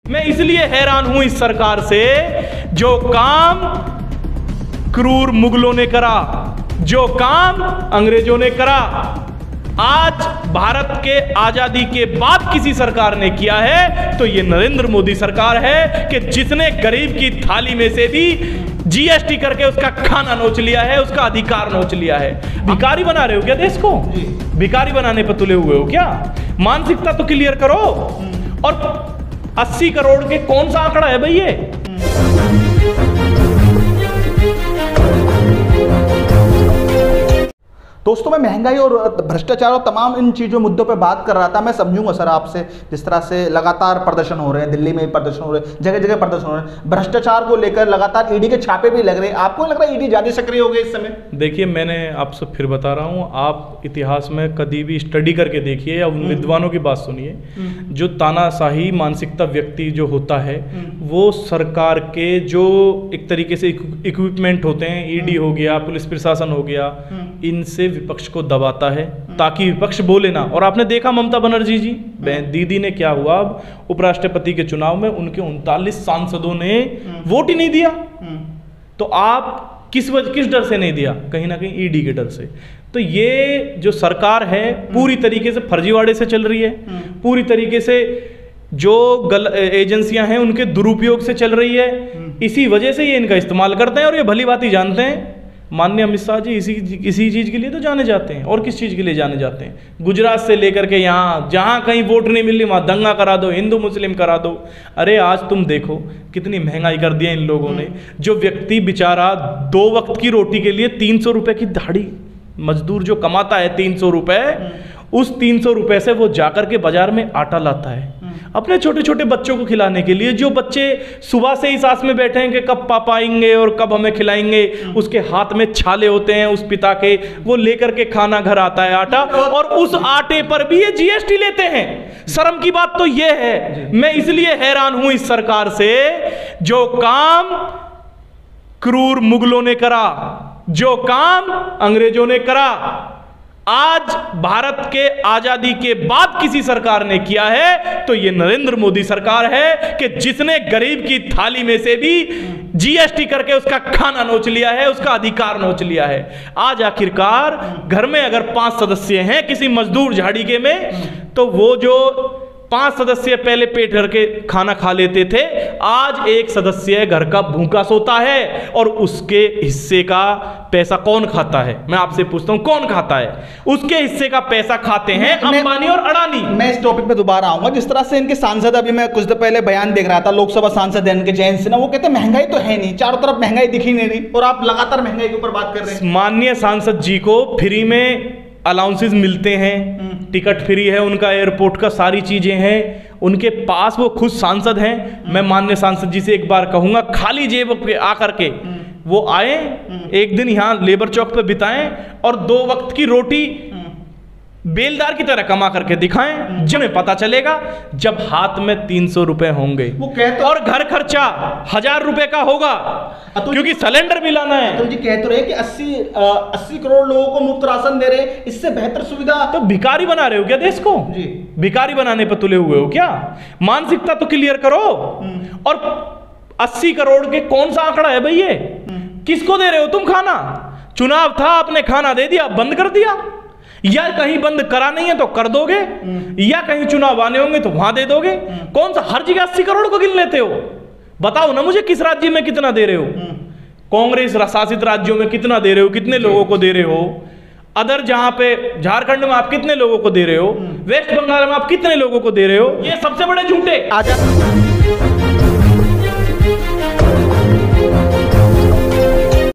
मैं इसलिए हैरान हूं इस सरकार से, जो काम क्रूर मुगलों ने करा, जो काम अंग्रेजों ने करा, आज भारत के आजादी के बाद किसी सरकार ने किया है तो ये नरेंद्र मोदी सरकार है कि जिसने गरीब की थाली में से भी जीएसटी करके उसका खाना नोच लिया है, उसका अधिकार नोच लिया है। भिखारी बना रहे हो क्या देश को? भिखारी बनाने पर तुले हुए हो क्या? मानसिकता तो क्लियर करो। और 80 करोड़ के कौन सा आंकड़ा है भाई ये? दोस्तों, मैं महंगाई और भ्रष्टाचार और तमाम इन चीज़ों मुद्दों पे बात कर रहा था। मैं समझूंगा सर आपसे, जिस तरह से लगातार प्रदर्शन हो रहे हैं, दिल्ली में प्रदर्शन हो रहे हैं, जगह जगह प्रदर्शन हो रहे हैं, भ्रष्टाचार को लेकर लगातार ईडी के छापे भी लग रहे हैं। आपको लग रहा है ईडी ज़्यादा सक्रिय हो गई इस समय? देखिए, मैंने आपसे फिर बता रहा हूँ, आप इतिहास में कभी भी स्टडी करके देखिए या उन विद्वानों की बात सुनिए। जो तानाशाही मानसिकता व्यक्ति जो होता है, वो सरकार के जो एक तरीके से इक्विपमेंट होते हैं, ईडी हो गया, पुलिस प्रशासन हो गया, इनसे विपक्ष को दबाता है ताकि विपक्ष बोले ना। और आपने देखा ममता बनर्जी जी दीदी ने क्या हुआ, अब उपराष्ट्रपति के चुनाव में उनके 39 सांसदों ने वोट ही नहीं दिया। तो आप किस डर से नहीं दिया? कहीं ना कहीं ईडी के डर से। तो ये जो सरकार है पूरी तरीके से फर्जीवाड़े से चल रही है, पूरी तरीके से जो एजेंसियां हैं उनके दुरुपयोग से चल रही है। इसी वजह से ये इनका इस्तेमाल करते हैं और ये भली बात जानते हैं। माननीय अमित शाह जी इसी चीज़ के लिए तो जाने जाते हैं। और किस चीज़ के लिए जाने जाते हैं? गुजरात से लेकर के यहाँ जहाँ कहीं वोट नहीं मिल रही वहाँ दंगा करा दो, हिंदू मुस्लिम करा दो। अरे आज तुम देखो कितनी महंगाई कर दी है इन लोगों ने। जो व्यक्ति बेचारा 2 वक्त की रोटी के लिए 300 रुपये की दाढ़ी मजदूर जो कमाता है 300 रुपये, उस 300 रुपये से वो जाकर के बाजार में आटा लाता है अपने छोटे छोटे बच्चों को खिलाने के लिए। जो बच्चे सुबह से ही साथ में बैठे हैं कि कब पापा आएंगे और कब हमें खिलाएंगे, उसके हाथ में छाले होते हैं उस पिता के, वो लेकर के खाना घर आता है आटा, और उस आटे पर भी ये जीएसटी लेते हैं। शर्म की बात तो ये है। मैं इसलिए हैरान हूं इस सरकार से, जो काम क्रूर मुगलों ने करा, जो काम अंग्रेजों ने करा, आज भारत के आजादी के बाद किसी सरकार ने किया है तो ये नरेंद्र मोदी सरकार है कि जिसने गरीब की थाली में से भी जीएसटी करके उसका खाना नोच लिया है, उसका अधिकार नोच लिया है। आज आखिरकार घर में अगर 5 सदस्य हैं किसी मजदूर झाड़ी के में, तो वो जो 5 सदस्य पहले पेट भर के खाना खा लेते थे, आज एक सदस्य घर का भूखा सोता है। और उसके हिस्से का पैसा कौन खाता है? मैं आपसे पूछता हूं, कौन खाता है? उसके हिस्से का पैसा खाते हैं अंबानी और अडानी। मैं इस टॉपिक पे दोबारा आऊंगा। जिस तरह से इनके सांसद, अभी मैं कुछ देर पहले बयान देख रहा था, लोकसभा सांसद इनके जयंत सिन्हा, वो कहते हैं महंगाई तो है नहीं, चारों तरफ महंगाई दिखी नहीं, और आप लगातार महंगाई के ऊपर बात कर रहे हैं। माननीय सांसद जी को फ्री में अलाउंसेस मिलते हैं, टिकट फ्री है उनका, एयरपोर्ट का सारी चीजें हैं उनके पास, वो खुद सांसद हैं। मैं माननीय सांसद जी से एक बार कहूंगा, खाली जेब पे आकर के वो आए, एक दिन यहाँ लेबर चौक पे बिताएं और 2 वक्त की रोटी बेलदार की तरह कमा करके दिखाएं। जिन्हें पता चलेगा जब हाथ में 300 रुपए होंगे, वो कहते, और घर खर्चा 1000 रुपए का होगा, क्योंकि सिलेंडर भी लाना है। तो जी कह तो रहे कि 80 करोड़ लोगों को मुफ्त राशन दे रहे, इससे बेहतर सुविधा। तो भिखारी बना रहे हो क्या देश को? जी, भिखारी बनाने पर तुले हुए हो क्या? मानसिकता तो क्लियर करो। और 80 करोड़ के कौन सा आंकड़ा है भाई ये? किसको दे रहे हो तुम खाना? चुनाव था, आपने खाना दे दिया, बंद कर दिया, या कहीं बंद करा नहीं है तो कर दोगे, या कहीं चुनाव आने होंगे तो वहां दे दोगे। कौन सा हर जगह 80 करोड़ को गिन लेते हो? बताओ ना मुझे, किस राज्य में कितना दे रहे हो? कांग्रेस शासित राज्यों में कितना दे रहे हो, कितने लोगों को दे रहे हो? अदर जहां पे झारखंड में आप कितने लोगों को दे रहे हो? वेस्ट बंगाल में आप कितने लोगों को दे रहे हो? ये सबसे बड़े झूठे।